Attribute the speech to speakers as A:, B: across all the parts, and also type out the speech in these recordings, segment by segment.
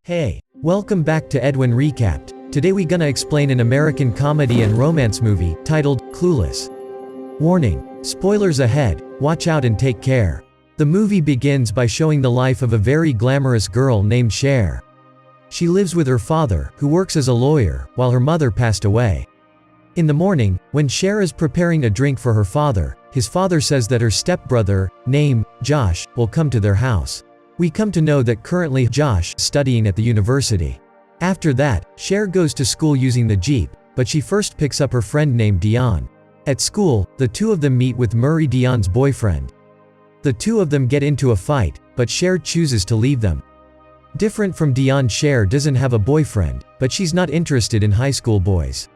A: Hey, welcome back to Edwin Recapped. Today we gonna explain an American comedy and romance movie, titled, Clueless. Warning, spoilers ahead, watch out and take care. The movie begins by showing the life of a very glamorous girl named Cher. She lives with her father, who works as a lawyer, while her mother passed away. In the morning, when Cher is preparing a drink for her father, his father says that her stepbrother, named Josh, will come to their house. We come to know that currently Josh is studying at the university. After that, Cher goes to school using the Jeep, but she first picks up her friend named Dion. At school, the two of them meet with Murray, Dion's boyfriend. The two of them get into a fight, but Cher chooses to leave them. Different from Dion, Cher doesn't have a boyfriend, but she's not interested in high school boys.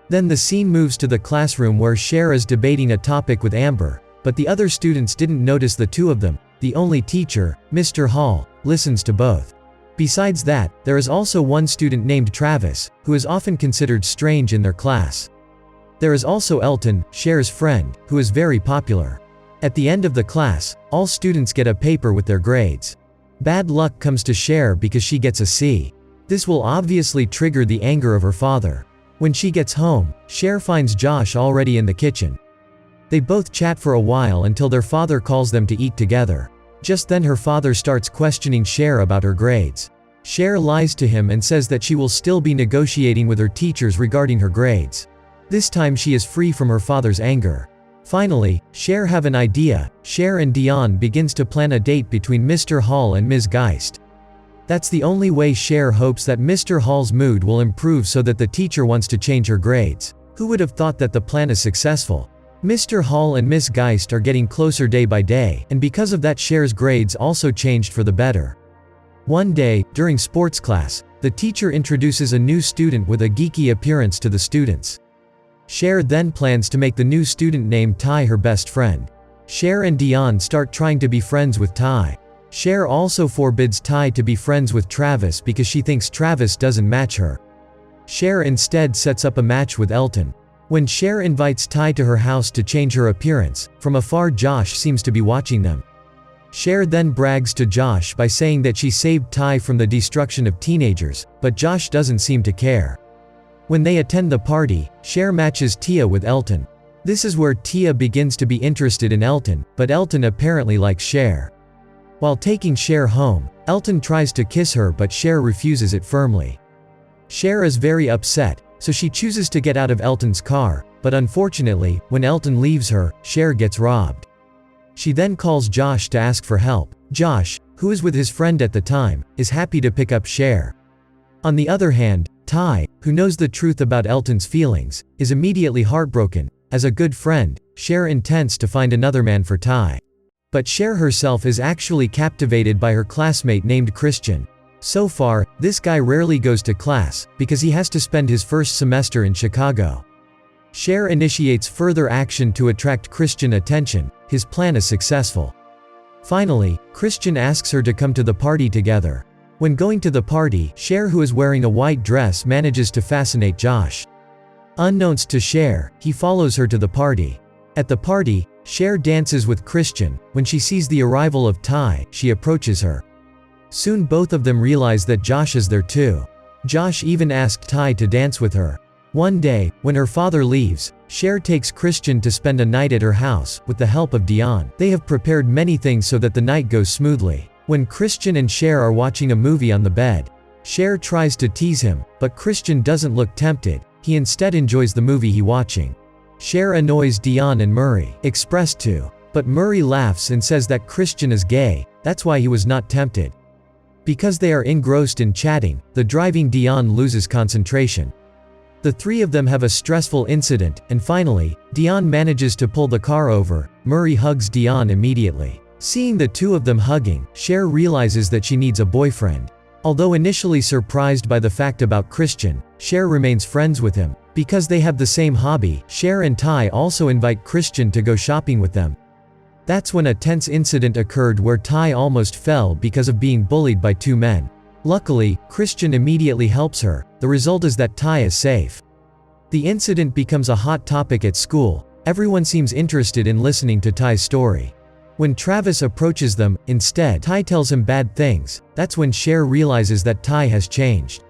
A: Then the scene moves to the classroom where Cher is debating a topic with Amber, but the other students didn't notice the two of them. The only teacher, Mr. Hall, listens to both. Besides that, there is also one student named Travis, who is often considered strange in their class. There is also Elton, Cher's friend, who is very popular. At the end of the class, all students get a paper with their grades. Bad luck comes to Cher because she gets a C. This will obviously trigger the anger of her father. When she gets home, Cher finds Josh already in the kitchen. They both chat for a while until their father calls them to eat together. Just then her father starts questioning Cher about her grades. Cher lies to him and says that she will still be negotiating with her teachers regarding her grades. This time she is free from her father's anger. Finally, Cher have an idea. Cher and Dion begins to plan a date between Mr. Hall and Ms. Geist. That's the only way Cher hopes that Mr. Hall's mood will improve so that the teacher wants to change her grades. Who would have thought that the plan is successful? Mr. Hall and Miss Geist are getting closer day by day, and because of that Cher's grades also changed for the better. One day, during sports class, the teacher introduces a new student with a geeky appearance to the students. Cher then plans to make the new student named Ty her best friend. Cher and Dion start trying to be friends with Ty. Cher also forbids Ty to be friends with Travis because she thinks Travis doesn't match her. Cher instead sets up a match with Elton. When Cher invites Ty to her house to change her appearance, from afar Josh seems to be watching them. Cher then brags to Josh by saying that she saved Ty from the destruction of teenagers, but Josh doesn't seem to care. When they attend the party, Cher matches Tia with Elton. This is where Tia begins to be interested in Elton, but Elton apparently likes Cher. While taking Cher home, Elton tries to kiss her but Cher refuses it firmly. Cher is very upset, so she chooses to get out of Elton's car, but unfortunately, when Elton leaves her, Cher gets robbed. She then calls Josh to ask for help. Josh, who is with his friend at the time, is happy to pick up Cher. On the other hand, Ty, who knows the truth about Elton's feelings, is immediately heartbroken. As a good friend, Cher intends to find another man for Ty. But Cher herself is actually captivated by her classmate named Christian. So far, this guy rarely goes to class, because he has to spend his first semester in Chicago. Cher initiates further action to attract Christian attention. His plan is successful. Finally, Christian asks her to come to the party together. When going to the party, Cher, who is wearing a white dress, manages to fascinate Josh. Unknowns to Cher, he follows her to the party. At the party, Cher dances with Christian. When she sees the arrival of Ty, she approaches her. Soon both of them realize that Josh is there too. Josh even asked Ty to dance with her. One day, when her father leaves, Cher takes Christian to spend a night at her house, with the help of Dion. They have prepared many things so that the night goes smoothly. When Christian and Cher are watching a movie on the bed, Cher tries to tease him, but Christian doesn't look tempted. He instead enjoys the movie he's watching. Cher annoys Dion and Murray, expressed to, but Murray laughs and says that Christian is gay, that's why he was not tempted. Because they are engrossed in chatting, the driving Dion loses concentration. The three of them have a stressful incident, and finally, Dion manages to pull the car over. Murray hugs Dion immediately. Seeing the two of them hugging, Cher realizes that she needs a boyfriend. Although initially surprised by the fact about Christian, Cher remains friends with him. Because they have the same hobby, Cher and Ty also invite Christian to go shopping with them. That's when a tense incident occurred where Ty almost fell because of being bullied by two men. Luckily, Christian immediately helps her. The result is that Ty is safe. The incident becomes a hot topic at school. Everyone seems interested in listening to Ty's story. When Travis approaches them, instead, Ty tells him bad things. That's when Cher realizes that Ty has changed.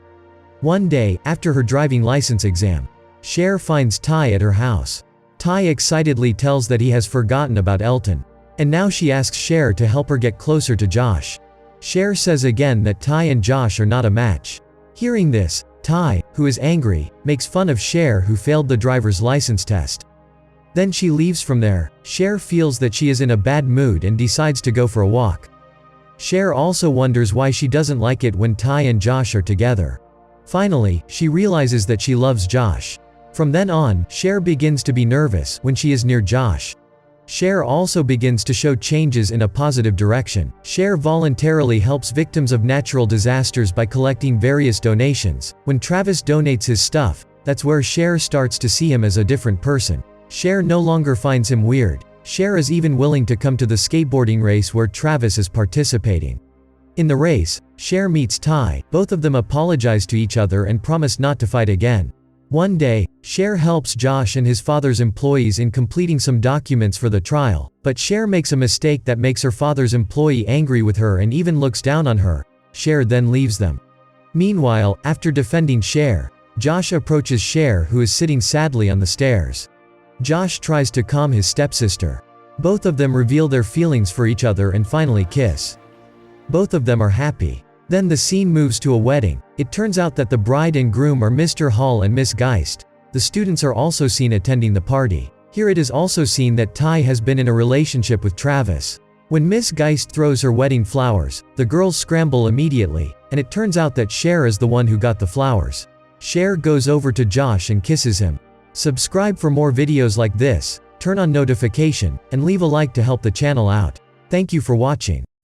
A: One day, after her driving license exam, Cher finds Ty at her house. Ty excitedly tells that he has forgotten about Elton. And now she asks Cher to help her get closer to Josh. Cher says again that Ty and Josh are not a match. Hearing this, Ty, who is angry, makes fun of Cher, who failed the driver's license test. Then she leaves from there. Cher feels that she is in a bad mood and decides to go for a walk. Cher also wonders why she doesn't like it when Ty and Josh are together. Finally, she realizes that she loves Josh. From then on, Cher begins to be nervous when she is near Josh. Cher also begins to show changes in a positive direction. Cher voluntarily helps victims of natural disasters by collecting various donations. When Travis donates his stuff, that's where Cher starts to see him as a different person. Cher no longer finds him weird. Cher is even willing to come to the skateboarding race where Travis is participating. In the race, Cher meets Ty. Both of them apologize to each other and promise not to fight again. One day, Cher helps Josh and his father's employees in completing some documents for the trial, but Cher makes a mistake that makes her father's employee angry with her and even looks down on her. Cher then leaves them. Meanwhile, after defending Cher, Josh approaches Cher, who is sitting sadly on the stairs. Josh tries to calm his stepsister. Both of them reveal their feelings for each other and finally kiss. Both of them are happy. Then the scene moves to a wedding. It turns out that the bride and groom are Mr. Hall and Miss Geist. The students are also seen attending the party. Here it is also seen that Ty has been in a relationship with Travis. When Miss Geist throws her wedding flowers, the girls scramble immediately, and it turns out that Cher is the one who got the flowers. Cher goes over to Josh and kisses him. Subscribe for more videos like this, turn on notification, and leave a like to help the channel out. Thank you for watching.